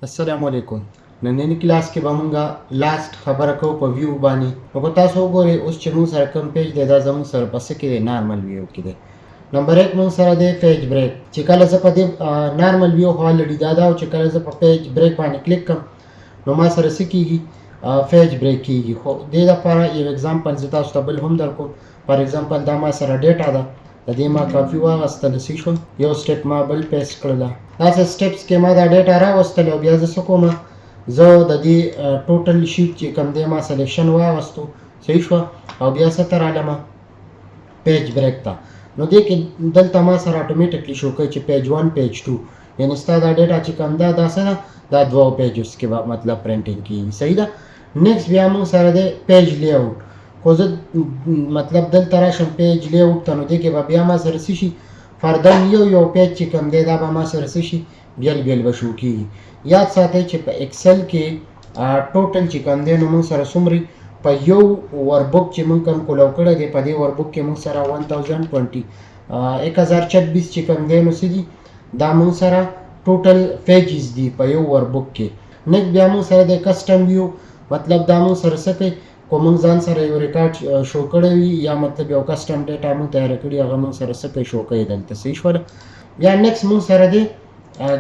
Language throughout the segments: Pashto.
السلام علیکم. نننی کلاس کې به مونږه لاست خبره کوو په ویو باندې. نو که تاسو وګورئ اوس چې مونږ سره کوم پیج دی دا زمونږ سره په څه کې دی نارمل ویو کې دی. نمبر 1 مونږ سره دی پیج بریک. چې کله زه په دې نارمل ویو خو الریډي دا ده چې کله زه په پیج بریک باندې کلیک کوم نو ما سره څه کېږي پیج بریک کېږي. خو دې لپاره یو اگزامپل زه تاسو ته بل هم درکوم. فار اگزامپل دا ما سره ډیټا ده د دې ما کافي واغستله څه شول یو سټیپ ما بل پیسټ کړله. داسې سټیپس کې ما دا ډیټا راوستله او بیا زه څه کوم زه د دې ټوټل شیټ چې کوم دی ما سلیکشن واغستو صحیح شوه او بیا څه ته رالمه پیج بریک ته. نو دې کې دلته ما سره اټومیټکلی شو کوي چې پیج 1 پیج 2 یعنې ستا دا ډیټا چې کوم ده دا څه ده دا دوه پیجز کې به مطلب پرنټینګ کېږي صحیح ده. نیکسټ بیا موږ سره دی پیج لی آوټ. خو زه مطلب دلته راشم پیج لی آوټ ته نو دې کې به بیا ما سره څه شي فردن یو پیج چې کوم دی دا به ما سره څه شي بیل به شو کېږي. یاد ساتئ چې په ایکسل کې ټوټل چې کوم دی نو موږ سره څومره په یو وربک چې موږ کوم کولو کړی دی په دې وربک کې موږ سره 1026 چې کوم دی نو څه دي دا موږ سره ټوټل پیجز دي په یو وربک کې. نیکسټ بیا موږ سره د کسټم ویو مطلب دا موږ سره څه کوي کو موږ ځان سره یو ریکارډ شو کړی وي یا مطلب یو کسټم ډیټا موږ تیار کړي هغه موږ سره څه کوي شو کوي دلته صحیح شوله. بیا نیکسټ موږ سره دی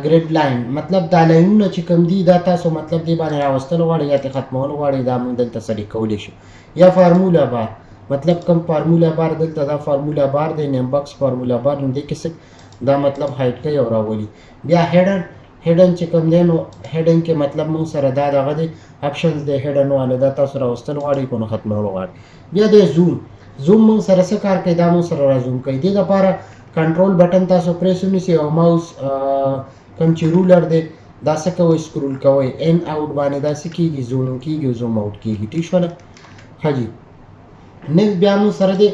ګریډ لاین مطلب دا لاینونه چې کوم دي دا تاسو مطلب دې باندې راوستل غواړئ یا ترې ختمول غواړئ دا موږ دلته سړي کولی شو. یا فارمولا بار مطلب کوم فارمولا بار دلته دا فارمولا بار دی نیم باکس فارمولا بار نو دې کې څه دا مطلب هایټ کوي او راولي. بیا هیډن چې کوم دی نو هیډن کې مطلب موږ سره دا دغه دی اپشنز دی هیډن والا دا تاسو راوستل غواړئ کو نو ختمول غواړئ. بیا دی زوم موږ سره څه کار کوي دا موږ سره را زوم کوي. دې لپاره کنټرول بټن تاسو پریس ونیسئ او ماوس کوم چې رولر دی دا څه کوئ سکرول کوئ ان آوټ باندې دا څه کېږي زوم کېږي او زوم آوټ کېږي ټیک شوله. ښه جي نیکسټ بیا موږ سره دی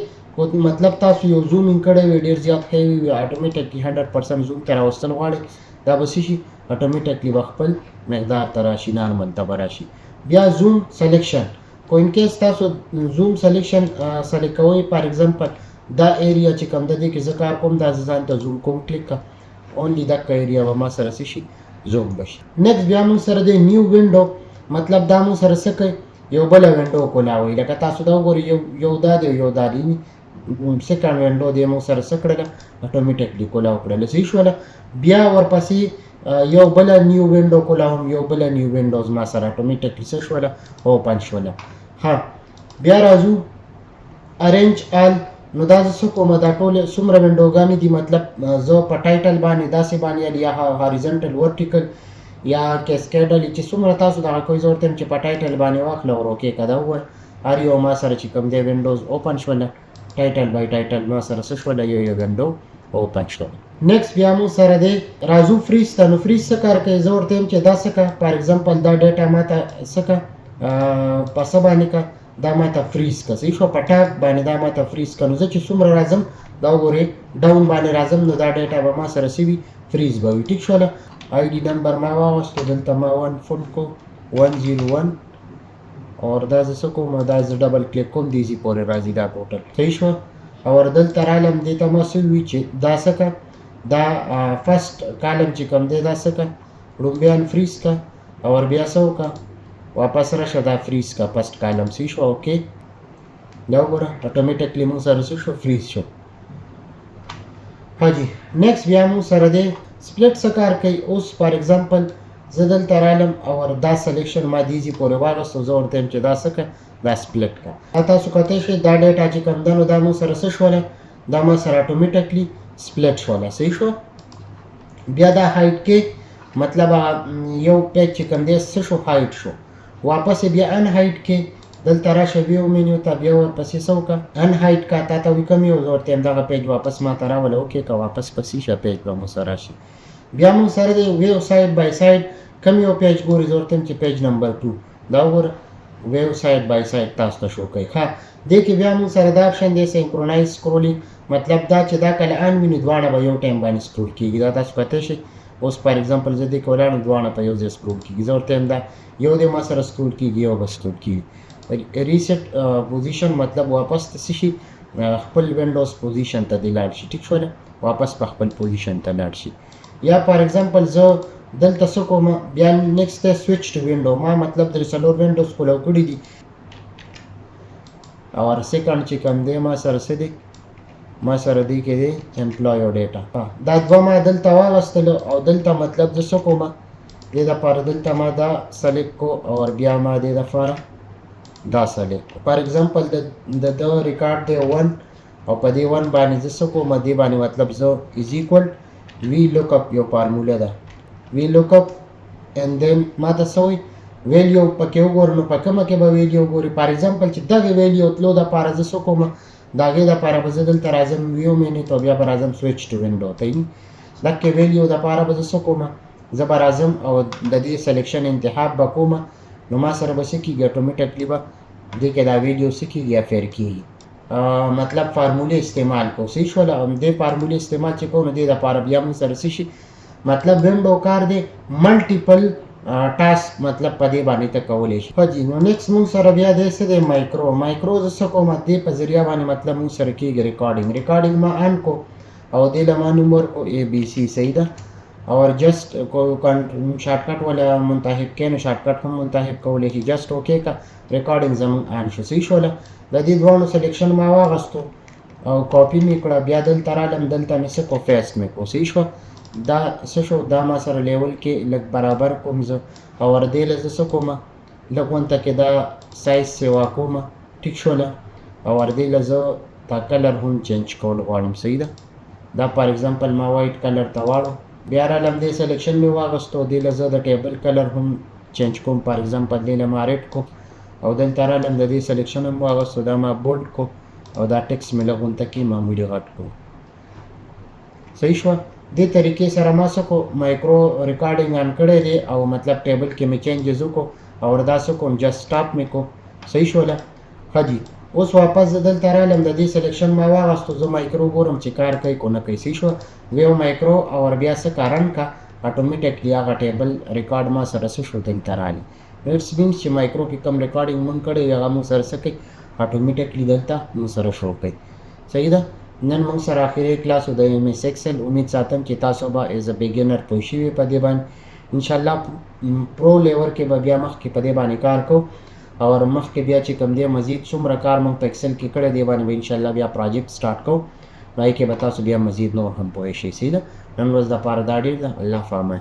مطلب تاسو یو زومینګ کړی وي ډېر زیات ښه وي اټومیټکلی 100% زوم ته راوستل غواړئ دا به څه شي اټومیټکلی به خپل مقدار ته راشي نارمل ته به راشي. بیا زوم سلیکشن کو ان کیس تاسو زوم سلیکشن سلیکټ کوئ فار ایگزامپل دا ایریا چې کوم د دې کې زه کار کوم دا زه ځان ته زوم کوم کلیک کا اونلی دغه ایریا به ما سره څه شي زوم بشي. نیکسټ بیا موږ سره دی نیو وینډو مطلب دا موږ سره څه کوي یو بله وینډو کولاوئ لکه تاسو دا وګورئ یو دا دی یو دا دی سیکنډ وینډو دی موږ سره څه کړله اټومیټکلی کولاو کړله صحیح شوله. بیا ورپسې یو بله نیو وینډو کولاوم یو بله نیو وینډوز ما سره اټومیټکلی څه شوله اوپن شوله. ها بیا راځو ارینج آل نو دا زه څه کوم دا ټولې څومره وینډوګانې دي مطلب زه په ټایټل باندې داسې باندې یا هاریزنټل ورټیکل یا کیسکیډل چې څومره تاسو دغه کوئ زه ورته یم چې په ټایټل باندې واخله او روکې که دا ووایه هر یو ما سره چې کوم دی وینډوز اوپن شوله ټایټل بای ټایټل ما سره څه شوله یو وینډو اوپن شوله. نیکسټ بیا موږ سره دی راځو فریز ته. نو فریز څه کار کوي زه ورته یم چې دا څه که فار ایگزامپل دا ډیټا ما ته څه که په څه باندې که دا ما ته فریز که صحیح شو په ټاپ باندې دا ما ته فریز که نو زه چې څومره راځم دا وګورئ ډاون باندې راځم نو دا ډیټا به ما سره څه وي فریز به وي ټیک شوله. آی ډي نمبر ما واغستو دلته ما 1 فل کو 101 اور دا زه څه کوم دا زه ډبل کلیک کوم دیزي پورې راځي دا ټوټل صحیح شوه. او دلته رالم دې ته ما څه وي چې دا څه که دا فرست کالم چې کوم دی دا څه که لومبیان فریز که او بیا څه وکړه واپس راشه دا فریز کا فرست کالم صحیح شو اوکې دا وګوره اټومیټکلی موږ سره څه شو فریز شو. ها جي نیکسټ بیا موږ سره دی سپلټ څه کار کوي اوس فار ایگزامپل زه دلته رالم او دا سلیکشن ما دیزي پورې واغستو زه ورته یم چې دا څه که دا سپلټ کا تاسو کتلی شئ دا ډیټا چې کوم ده نو دا موږ سره څه شوله دا ما سره اټومیټکلی سپلټ شوله صحیح شوه. بیا دا هایټ کې مطلب یو پیج چې کوم دی څه شو هایټ شو واپس بیا ان هایټ کې دلته راشه ویو مینیو ته بیا ورپسې څه وکړه ان هایټ کا تا ته وي کوم یو زه ورته یم دغه پیج واپس ما ته راوله اوکې که واپس پسې شه پیج به مو سره راشي. بیا موږ سره دی ویو سایډ بای سایډ کوم یو پیج ګورئ زه ورته یم چې پیج نمبر 2 دا وګوره ویو سایډ بای سایډ تاسو ته شو کوي. ښه دې کې بیا موږ سره دا اپشن دی سینکرونایز سکرولینګ مطلب دا چې دا کله ان وي نو دواړه به یو ټایم باندې سکرول کېږي دا تاسو کتلی شئ. اوس فار ایگزامپل زه دې کې ولاړم دواړه په یو ځای سکرول کېږي زه ورته یم دا یو دی ما سره سکرول کېږي یو به سکرول کېږي. ریسیټ پوزیشن مطلب واپس ته څه شي خپل وینډوز پوزیشن ته دې لاړ شي ټیک شوله واپس په خپل پوزیشن ته لاړ شي. یا فار ایگزامپل زه دلته څه کوم بیا نیکسټ دی سویچ ټو وینډو ما مطلب درې څلور وینډوز کولو کړي دي او سیکنډ چې کوم دی ما سره څه دی ما سره دی کې دی امپلوي او ډیټا دا دوه ما دلته واغستلو او دلته مطلب د څه کوم دې دپاره دلته ما دا سلیکټ کو او بیا ما دې دپاره دا سلیکټ کو فار ایگزامپل د ریکارډ دی 1 او په دې 1 باندې زه څه کوم دې باندې مطلب زه از ایکوال وی لوک اپ یو فارموله ده وی لوک اپ and then ما ته څه وایي ویلیو پکې وګورو نو په کومه کې به ویلیو وګوري فار ایگزامپل چې دغې ویلیو تلو دپاره زه څه کوم د هغې دپاره به زه دلته راځم ویو مینټ او بیا به راځم سویچ ټو وینډو ته دقې ویلیو دپاره به زه څه کوم زه به راځم او د دې سلیکشن انتخاب به کوم نو ما سره به څه کېږي اټومیټکلی به دې کې دا ویلیو څه کېږي افیر کېږي مطلب فارمولې استعمال کو صحیح شوله او دې فارمولې استعمال چې کوو نو دې دپاره بیا موږ سره څه شي مطلب وینډو کار دی ملټیپل ټاسک مطلب په دې باندې ته کولی شي ښه جي نو نیکسټ موږ سره بیا دی څه دی مایکرو زه څه کوم دې په ذریعه باندې مطلب موږ سره کېږي ریکارډینګ ما آن کو او دې له ما نوم ورکو اے بی سی صحیح ده اور جسٹ شارټکټ ولا منتخب کړئ نو شارټکټ هم منتخب کولی شي جسٹ اوکې کا ریکارډینګ زموږ آن شو صحیح شوله د دې دواړو سلیکشن ما واغستو او کاپي مې کړه بیا دلته رالم دلته مې څه کو پیسټ مې کو صحیح شوه دا څه شو دا ما سره لیول کې لږ برابر کوم زه او دې له زه څه کوم لږ غونته کې دا سایز سیوا کوم ټیک شوله او دې له زه دا کلر هم چینج کول غواړم صحیح ده دا فار ایگزامپل ما وایټ کلر ته واړو بیا رالم دې سلیکشن مې واغستو دې له زه د ټیبل کلر هم چینج کوم فار ایگزامپل دې له ما ریډ کو او دلته رالم د دې سلیکشن هم واغستو دا ما بولډ کو او دا ټکس مې لږ غونته کې معمولي غټ کو صحیح شوه دې طریقې سره ما څه کو مایکرو ریکارډینګ آن کړی دی او مطلب ټیبل کې مې چینجز وکړو او دا څه کوم جسټ سټاپ مې کو صحیح شوله ښه جي اوس واپس زه دلته رالم د دې سلیکشن ما واغستو زه مایکرو ګورم چې کار کوي کو نه کوي صحیح شوه ویو مایکرو او بیا څه کارن کا اټومیټکلی هغه ټیبل ریکارډ ما سره څه شو دلته رالي اټس مینس چې مایکرو کې کوم ریکارډینګ مونږ کړی هغه مونږ سره څه کوي اټومیټکلی دلته مونږ سره شو کوي صحیح ده نن موږ سره اخري کلاس د ایم ایس ایکسل امید ساتم چې تاسو به ایز ا بګینر پوه شوي په دې باندې انشاءالله پرو لیور کې به بیا مخکې په دې باندې کار کوو او مخکې بیا چې کوم دی مزید څومره کار موږ په ایکسل کې کړی دی باندې به انشاءالله بیا پروجیکټ سټارټ کوو نو هغې کې به تاسو بیا مزید نور هم پوه شئ صحیح ده نن ورځ دپاره دا ډېر ده الله فامان